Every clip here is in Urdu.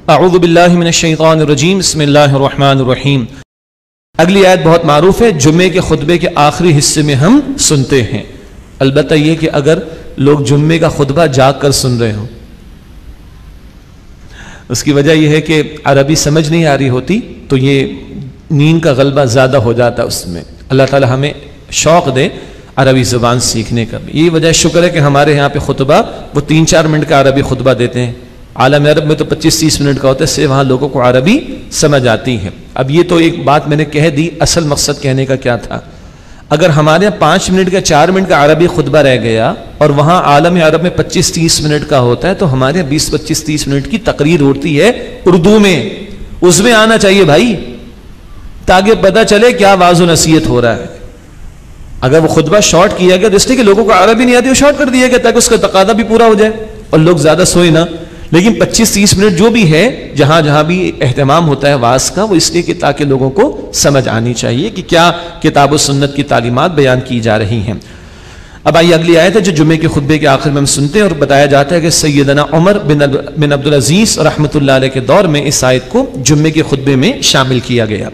اعوذ باللہ من الشیطان الرجیم بسم اللہ الرحمن الرحیم۔ اگلی آیت بہت معروف ہے، جمعے کے خطبے کے آخری حصے میں ہم سنتے ہیں، البتہ یہ کہ اگر لوگ جمعے کا خطبہ جاگ کر سن رہے ہوں، اس کی وجہ یہ ہے کہ عربی سمجھ نہیں آ رہی ہوتی تو یہ نیند کا غلبہ زیادہ ہو جاتا ہے اس میں۔ اللہ تعالی ہمیں شوق دے عربی زبان سیکھنے کا بھی۔ یہ وجہ شکر ہے کہ ہمارے یہاں پہ خطبہ وہ 3-4 منٹ کا عربی خطبہ دیتے ہیں، عالم عرب میں تو 25-30 منٹ کا ہوتا ہے، اس سے وہاں لوگوں کو عربی سمجھ آتی ہے۔ اب یہ تو ایک بات میں نے کہہ دی، اصل مقصد کہنے کا کیا تھا۔ اگر ہمارے یہاں 5 منٹ کا 4 منٹ کا عربی خطبہ رہ گیا اور وہاں عالم عرب میں 25-30 منٹ کا ہوتا ہے، تو ہمارے یہاں 20-25-30 منٹ کی تقریر ہوتی ہے اردو میں، اس میں آنا چاہیے بھائی، تاکہ پتہ چلے کیا واعظ و نصیحت ہو رہا ہے۔ اگر وہ خطبہ شارٹ کیا گیا تو اس لیے کہ لوگوں کو عربی نہیں آتی، وہ شارٹ کر دیا گیا تاکہ اس کا تقاضا بھی پورا ہو جائے اور لوگ زیادہ سوئے نہ۔ لیکن 25-30 منٹ جو بھی ہے، جہاں جہاں بھی اہتمام ہوتا ہے واعظ کا، وہ اس لیے کہ تاکہ لوگوں کو سمجھ آنی چاہیے کہ کیا کتاب و سنت کی تعلیمات بیان کی جا رہی ہیں۔ اب آئیے اگلی آیت ہے جو جمعے کے خطبے کے آخر میں ہم سنتے ہیں، اور بتایا جاتا ہے کہ سیدنا عمر بن عبدالعزیز رحمۃ اللہ علیہ کے دور میں اس آیت کو جمعے کے خطبے میں شامل کیا گیا۔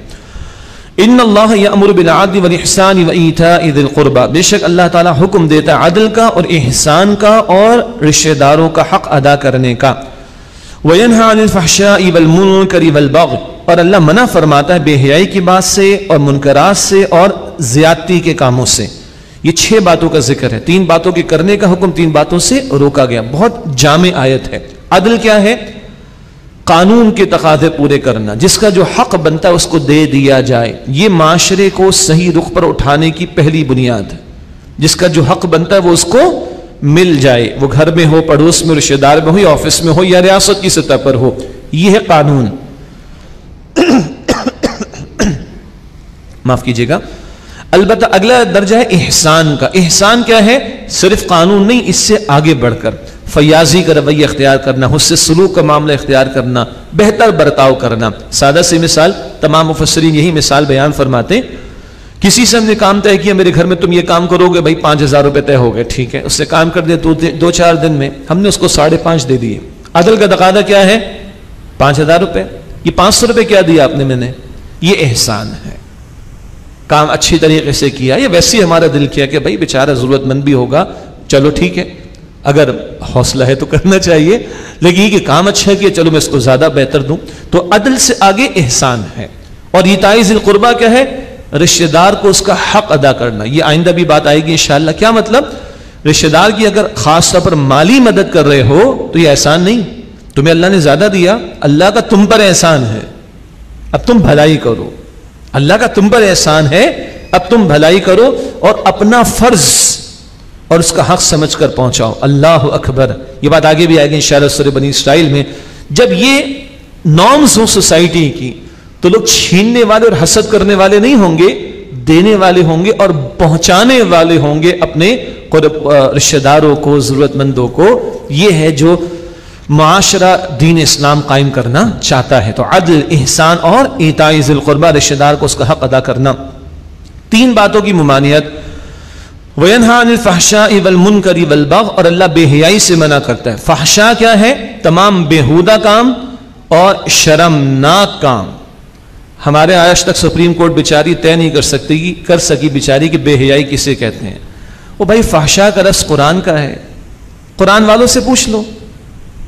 ان اللہ یأمر بالعدل والاحسان وایتاء ذی القربى، بے شک اللہ تعالیٰ حکم دیتا ہے عدل کا اور احسان کا اور رشتہ داروں کا حق ادا کرنے کا۔ وینہی عن الفحشاء والمنکر والبغی، اور اللہ منع فرماتا ہے بے حیائی کی بات سے اور منکرات سے اور زیادتی کے کاموں سے۔ یہ 6 باتوں کا ذکر ہے، 3 باتوں کے کرنے کا حکم، 3 باتوں سے روکا گیا۔ بہت جامع آیت ہے۔ عدل کیا ہے؟ قانون کے تقاضے پورے کرنا، جس کا جو حق بنتا ہے اس کو دے دیا جائے، یہ معاشرے کو صحیح رخ پر اٹھانے کی پہلی بنیاد ہے۔ جس کا جو حق بنتا ہے وہ اس کو مل جائے، وہ گھر میں ہو، پڑوس میں، رشتہ دار میں ہو، یا آفس میں ہو، یا ریاست کی سطح پر ہو، یہ ہے قانون۔ معاف کیجیے گا۔ البتہ اگلا درجہ ہے احسان کا۔ احسان کیا ہے؟ صرف قانون نہیں، اس سے آگے بڑھ کر فیاضی کا رویہ اختیار کرنا، حسن سلوک کا معاملہ اختیار کرنا، بہتر برتاؤ کرنا۔ سادہ سی مثال، تمام مفسرین یہی مثال بیان فرماتے ہیں۔ کسی سے ہم نے کام طے کیا، میرے گھر میں تم یہ کام کرو گے بھائی، 5000 روپے طے ہو گئے، ٹھیک ہے، اس سے کام کر دیا 2-4 دن میں، ہم نے اس کو 5.5 دے دیے۔ عدل کا تقاضا کیا ہے؟ 5000 روپے۔ یہ 500 روپے کیا دیا آپ نے؟ میں نے، یہ احسان ہے۔ کام اچھی طریقے سے کیا، یا ویسے ہی ہمارا دل کیا کہ بھائی بیچارہ ضرورت مند بھی ہوگا، چلو ٹھیک ہے، اگر حوصلہ ہے تو کرنا چاہیے، لیکن یہ کہ کام اچھا کیا، چلو میں اس کو زیادہ بہتر دوں۔ تو عدل سے آگے احسان ہے۔ اور ایتاء ذی القربیٰ کیا ہے؟ رشتہ دار کو اس کا حق ادا کرنا۔ یہ آئندہ بھی بات آئے گی انشاءاللہ۔ کیا مطلب؟ رشتہ دار کی اگر خاص طور پر مالی مدد کر رہے ہو تو یہ احسان نہیں، تمہیں اللہ نے زیادہ دیا، اللہ کا تم پر احسان ہے، اب تم بھلائی کرو۔ اللہ کا تم پر احسان ہے، اب تم بھلائی کرو اور اپنا فرض اور اس کا حق سمجھ کر پہنچاؤ۔ اللہ اکبر۔ یہ بات آگے بھی آئے گی انشاءاللہ سورہ بنی اسرائیل میں۔ جب یہ نارمز ہوں سوسائٹی کی تو لوگ چھیننے والے اور حسد کرنے والے نہیں ہوں گے، دینے والے ہوں گے اور پہنچانے والے ہوں گے اپنے رشتہ داروں کو، ضرورت مندوں کو۔ یہ ہے جو معاشرہ دین اسلام قائم کرنا چاہتا ہے۔ تو عدل، احسان اور ایتاء ذی القربیٰ، رشتہ دار کو اس کا حق ادا کرنا۔ 3 باتوں کی ممانعت۔ وَيَنْهَى عَنِ الْفَحْشَاءِ وَالْمُنْكَرِ وَالْبَغْيِ، اور اللہ بے حیائی سے منع کرتا ہے۔ فحشاء کیا ہے؟ تمام بیہودہ کام اور شرمناک کام۔ ہمارے آج تک سپریم کورٹ بیچاری طے نہیں کر سکی بیچاری کہ بے حیائی کسے کہتے ہیں۔ وہ بھائی فحشاء کا لفظ قرآن کا ہے، قرآن والوں سے پوچھ لو،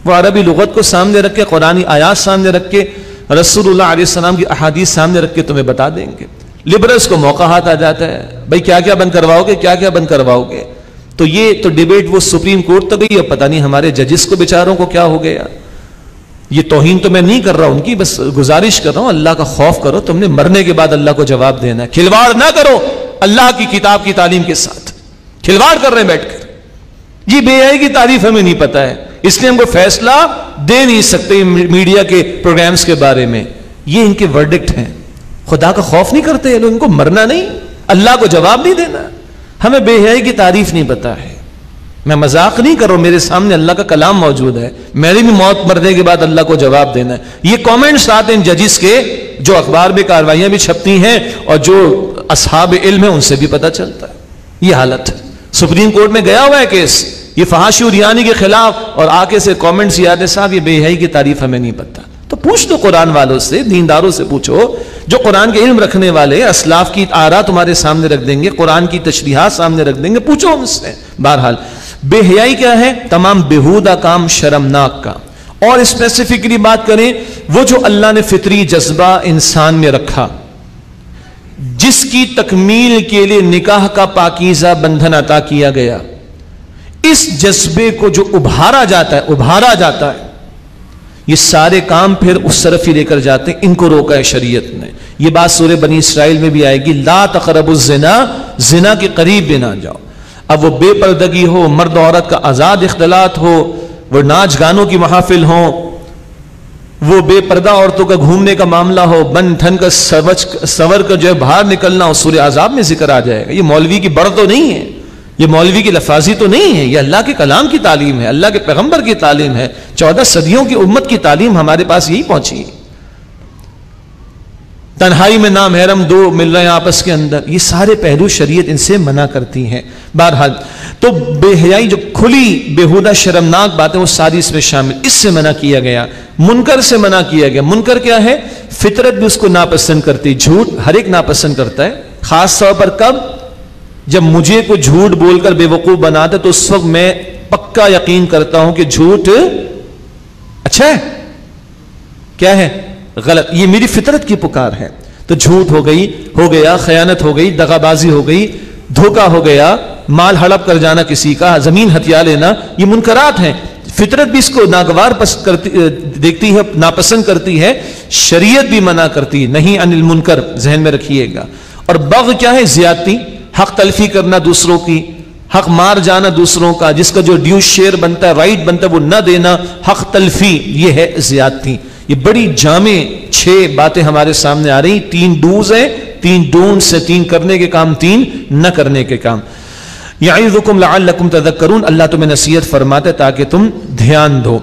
وہ عربی لغت کو سامنے رکھ کے، قرآنی آیات سامنے رکھ کے، رسول اللہ علیہ السلام کی احادیث سامنے رکھ کے تمہیں بتا دیں گے۔ لبرلز کو موقع ہاتھ آ جاتا ہے، بھائی کیا کیا بند کرواؤ گے، کیا کیا بند کرواؤ گے۔ تو یہ تو ڈیبیٹ وہ سپریم کورٹ تک گئی، اب پتہ نہیں ہمارے ججز کو بیچاروں کو کیا ہو گیا۔ یہ توہین تو میں نہیں کر رہا ان کی، بس گزارش کر رہا ہوں، اللہ کا خوف کرو، تم نے مرنے کے بعد اللہ کو جواب دینا ہے۔ کھلواڑ نہ کرو اللہ کی کتاب کی تعلیم کے ساتھ، کھلواڑ کر رہے ہیں بیٹھ کر۔ جی بے حیائی کی تعریف ہمیں نہیں پتہ ہے، اس لیے ہم کو فیصلہ دے نہیں سکتے میڈیا کے پروگرامز کے بارے میں۔ یہ ان کے ورڈکٹ ہیں۔ خدا کا خوف نہیں کرتے لوگ، ان کو مرنا نہیں، اللہ کو جواب نہیں دینا۔ ہمیں بے حیائی کی تعریف نہیں پتہ ہے۔ میں مذاق نہیں کر رہا ہوں، میرے سامنے اللہ کا کلام موجود ہے، میری بھی موت مرنے کے بعد اللہ کو جواب دینا ہے۔ یہ کامنٹس آتے ہیں ججز کے، جو اخبار میں کاروائیاں بھی چھپتی ہیں اور جو اصحاب علم ہیں ان سے بھی پتہ چلتا ہے۔ یہ حالت ہے۔ سپریم کورٹ میں گیا ہوا ہے کیس، یہ فحاشی اور ریانی کے خلاف، اور آ کے سے کامنٹس یہ آتے صاحب یہ بے حیائی کی تعریف ہمیں نہیں پتہ۔ تو پوچھ دو قرآن والوں سے، دینداروں سے پوچھو جو قرآن کے علم رکھنے والے، اسلاف کی آراء تمہارے سامنے رکھ دیں گے، قرآن کی تشریحات سامنے رکھ دیں گے، پوچھو ان سے۔ بہرحال بے حیائی کیا ہے؟ تمام بےہودہ کام، شرمناک کا۔ اور اسپیسیفکلی بات کریں، وہ جو اللہ نے فطری جذبہ انسان میں رکھا، جس کی تکمیل کے لیے نکاح کا پاکیزہ بندھن عطا کیا گیا، اس جذبے کو جو ابھارا جاتا ہے یہ سارے کام پھر اس طرف ہی لے کر جاتے ہیں۔ ان کو روکا ہے شریعت نے۔ یہ بات سورہ بنی اسرائیل میں بھی آئے گی، لا تقربوا الزنا، زنا کے قریب بھی نہ جاؤ۔ اب وہ بے پردگی ہو، مرد عورت کا آزاد اختلاط ہو، وہ ناچ گانوں کی محافل ہوں، وہ بے پردہ عورتوں کا گھومنے کا معاملہ ہو، بن ٹھن کا سور کا جو ہے باہر نکلنا ہو، سورہ احزاب میں ذکر آ جائے گا۔ یہ مولوی کی بڑھ تو نہیں ہے، یہ مولوی کی لفاظی تو نہیں ہے، یہ اللہ کے کلام کی تعلیم ہے، اللہ کے پیغمبر کی تعلیم ہے، 14 صدیوں کی امت کی تعلیم ہمارے پاس یہی پہنچی ہے۔ تنہائی میں نامحرم دو مل رہے ہیں آپس کے اندر، یہ سارے پہلو شریعت ان سے منع کرتی ہیں۔ بہرحال تو بے حیائی جو کھلی بےہودہ شرمناک باتیں وہ ساری اس میں شامل، اس سے منع کیا گیا۔ منکر سے منع کیا گیا۔ منکر کیا ہے؟ فطرت بھی اس کو ناپسند کرتی، جھوٹ ہر ایک ناپسند کرتا ہے، خاص طور پر کب؟ جب مجھے کوئی جھوٹ بول کر بے وقوف بناتا تو اس وقت میں پکا یقین کرتا ہوں کہ جھوٹ اچھا ہے، کیا ہے؟ غلط۔ یہ میری فطرت کی پکار ہے۔ تو جھوٹ ہو گیا، خیانت ہو گئی، دغا بازی ہو گئی، دھوکہ ہو گیا، مال ہڑپ کر جانا کسی کا، زمین ہتھیا لینا، یہ منکرات ہیں۔ فطرت بھی اس کو ناگوار دیکھتی ہے، ناپسند کرتی ہے، شریعت بھی منع کرتی ہے، نہیں عن المنکر، ذہن میں رکھیے گا۔ اور بغی کیا ہے؟ زیادتی، حق تلفی کرنا دوسروں کی، حق مار جانا دوسروں کا، جس کا جو ڈیو شیئر بنتا ہے، رائٹ بنتا ہے، وہ نہ دینا، حق تلفی، یہ ہے زیادتی۔ یہ بڑی جامع 6 باتیں ہمارے سامنے آ رہی، 3 ڈوز ہیں، 3 ڈونٹس سے، 3 کرنے کے کام، 3 نہ کرنے کے کام۔ یعظکم لعلکم تذکرون، اللہ تمہیں نصیحت فرماتا ہے تاکہ تم دھیان دو۔